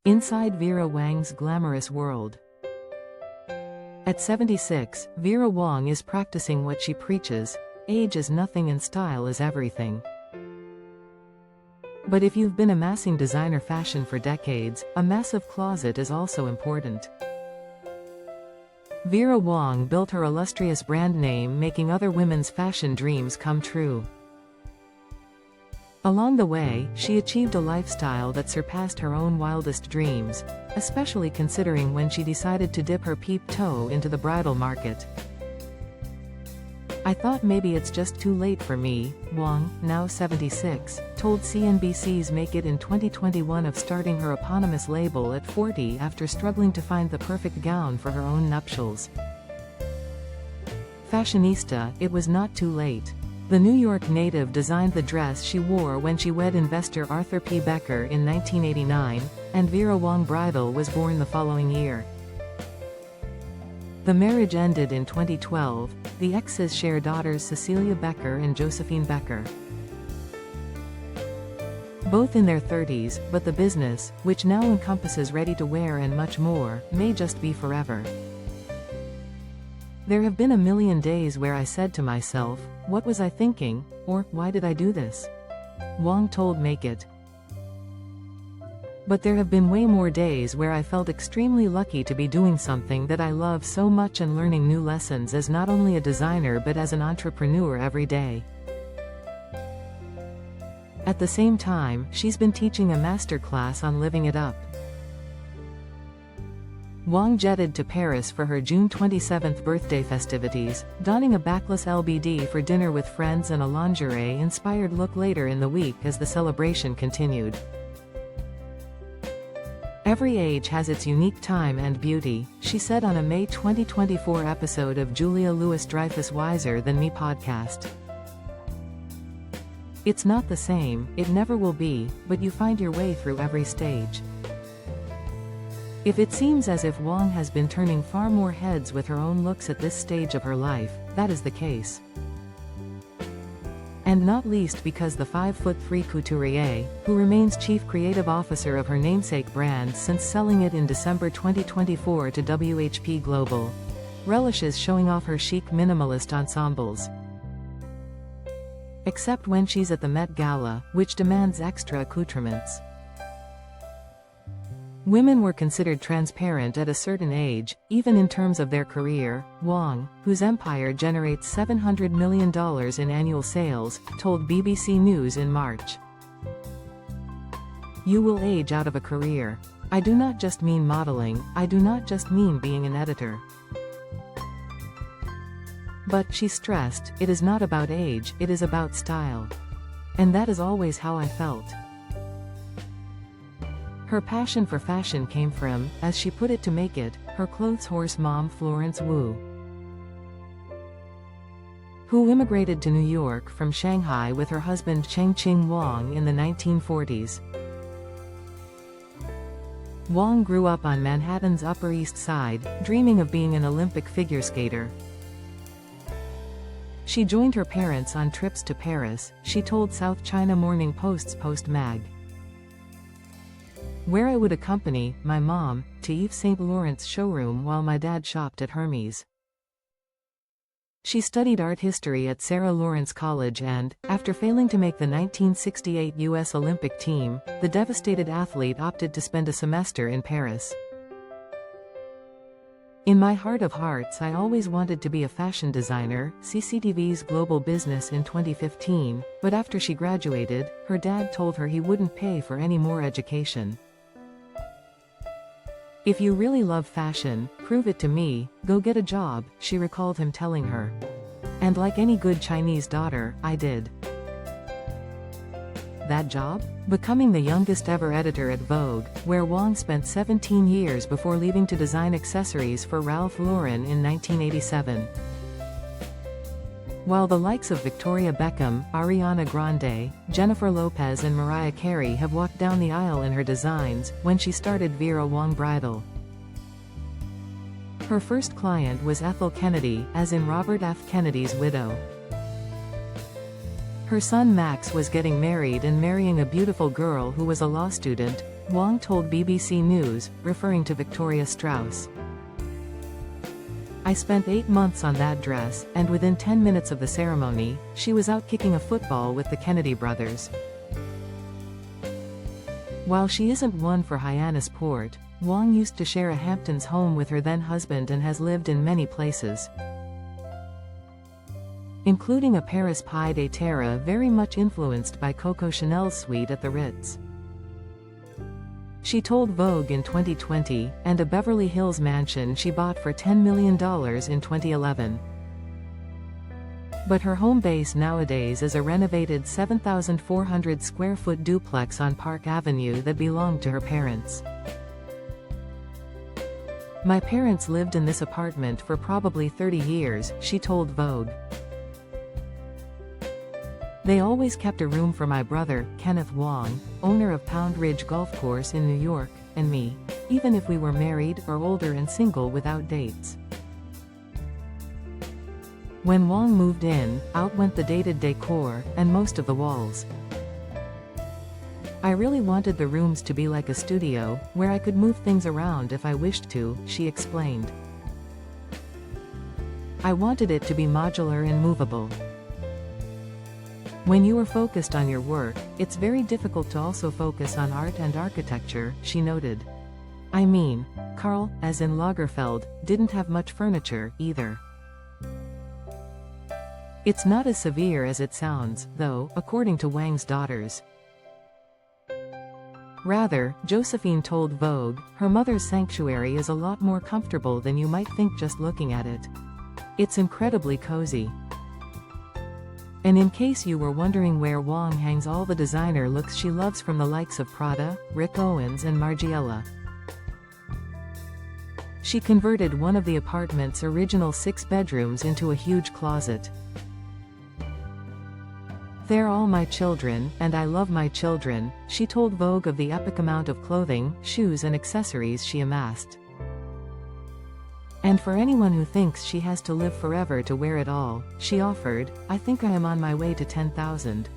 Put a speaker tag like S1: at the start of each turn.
S1: Inside Vera Wang's glamorous world. At 76, Vera Wang is practicing what she preaches: age is nothing and style is everything. But if you've been amassing designer fashion for decades, a massive closet is also important. Vera Wang built her illustrious brand name, making other women's fashion dreams come true. Along the way, she achieved a lifestyle that surpassed her own wildest dreams, especially considering when she decided to dip her peep toe into the bridal market. "I thought maybe it's just too late for me," Wang, now 76, told CNBC's Make It in 2021 of starting her eponymous label at 40 after struggling to find the perfect gown for her own nuptials. Fashionista, it was not too late. The New York native designed the dress she wore when she wed investor Arthur P. Becker in 1989, and Vera Wang Bridal was born the following year. The marriage ended in 2012. The exes share daughters Cecilia Becker and Josephine Becker. Both in their 30s, but the business, which now encompasses ready-to-wear and much more, may just be forever. "There have been a million days where I said to myself, what was I thinking, or why did I do this?" Wang told Make It. "But there have been way more days where I felt extremely lucky to be doing something that I love so much and learning new lessons as not only a designer but as an entrepreneur every day." At the same time, she's been teaching a masterclass on living it up. Wang jetted to Paris for her June 27 birthday festivities, donning a backless LBD for dinner with friends and a lingerie-inspired look later in the week as the celebration continued. "Every age has its unique time and beauty," she said on a May 2024 episode of Julia Louis-Dreyfus' Wiser Than Me podcast. "It's not the same, it never will be, but you find your way through every stage." If it seems as if Wang has been turning far more heads with her own looks at this stage of her life, that is the case. And not least because the 5'3" couturier, who remains chief creative officer of her namesake brand since selling it in December 2024 to WHP Global, relishes showing off her chic minimalist ensembles. Except when she's at the Met Gala, which demands extra accoutrements. Women were considered transparent at a certain age, even in terms of their career. Wang, whose empire generates $700 million in annual sales, told BBC News in March. "You will age out of a career. I do not just mean modeling, I do not just mean being an editor." But, she stressed, it is not about age, it is about style. "And that is always how I felt." Her passion for fashion came from, as she put it to Make It, her clothes horse mom Florence Wu, who immigrated to New York from Shanghai with her husband Cheng-Ching Wang in the 1940s. Wang grew up on Manhattan's Upper East Side, dreaming of being an Olympic figure skater. She joined her parents on trips to Paris, she told South China Morning Post's Post Mag, "where I would accompany my mom to Yves Saint Laurent's showroom while my dad shopped at Hermes." She studied art history at Sarah Lawrence College and, after failing to make the 1968 U.S. Olympic team, the devastated athlete opted to spend a semester in Paris. "In my heart of hearts I always wanted to be a fashion designer," CCTV's Global Business in 2015, but after she graduated, her dad told her he wouldn't pay for any more education. "If you really love fashion, prove it to me, go get a job," she recalled him telling her. "And like any good Chinese daughter, I did." That job? Becoming the youngest ever editor at Vogue, where Wang spent 17 years before leaving to design accessories for Ralph Lauren in 1987. While the likes of Victoria Beckham, Ariana Grande, Jennifer Lopez and Mariah Carey have walked down the aisle in her designs, when she started Vera Wang Bridal, her first client was Ethel Kennedy, as in Robert F. Kennedy's widow. Her son Max was getting married and marrying a beautiful girl who was a law student, Wang told BBC News, referring to Victoria Strauss. I spent 8 months on that dress, and within 10 minutes of the ceremony, she was out kicking a football with the Kennedy brothers. While she isn't one for Hyannisport, Wang used to share a Hamptons home with her then-husband and has lived in many places, including a Paris pied-à-terre very much influenced by Coco Chanel's suite at the Ritz. She told Vogue in 2020, and a Beverly Hills mansion she bought for $10 million in 2011. But her home base nowadays is a renovated 7,400 square foot duplex on Park Avenue that belonged to her parents. My parents lived in this apartment for probably 30 years, she told Vogue. They always kept a room for my brother, Kenneth Wang, owner of Pound Ridge Golf Course in New York, and me, even if we were married or older and single without dates. When Wang moved in, out went the dated decor, and most of the walls. I really wanted the rooms to be like a studio, where I could move things around if I wished to, she explained. I wanted it to be modular and movable. When you are focused on your work, it's very difficult to also focus on art and architecture, she noted. I mean, Karl, as in Lagerfeld, didn't have much furniture, either. It's not as severe as it sounds, though, according to Wang's daughters. Rather, Josephine told Vogue, her mother's sanctuary is a lot more comfortable than you might think just looking at it. It's incredibly cozy. And in case you were wondering where Wang hangs all the designer looks she loves from the likes of Prada, Rick Owens and Margiela. She converted one of the apartment's original 6 bedrooms into a huge closet. They're all my children, and I love my children, she told Vogue of the epic amount of clothing, shoes and accessories she amassed. And for anyone who thinks she has to live forever to wear it all, she offered, I think I am on my way to 10,000.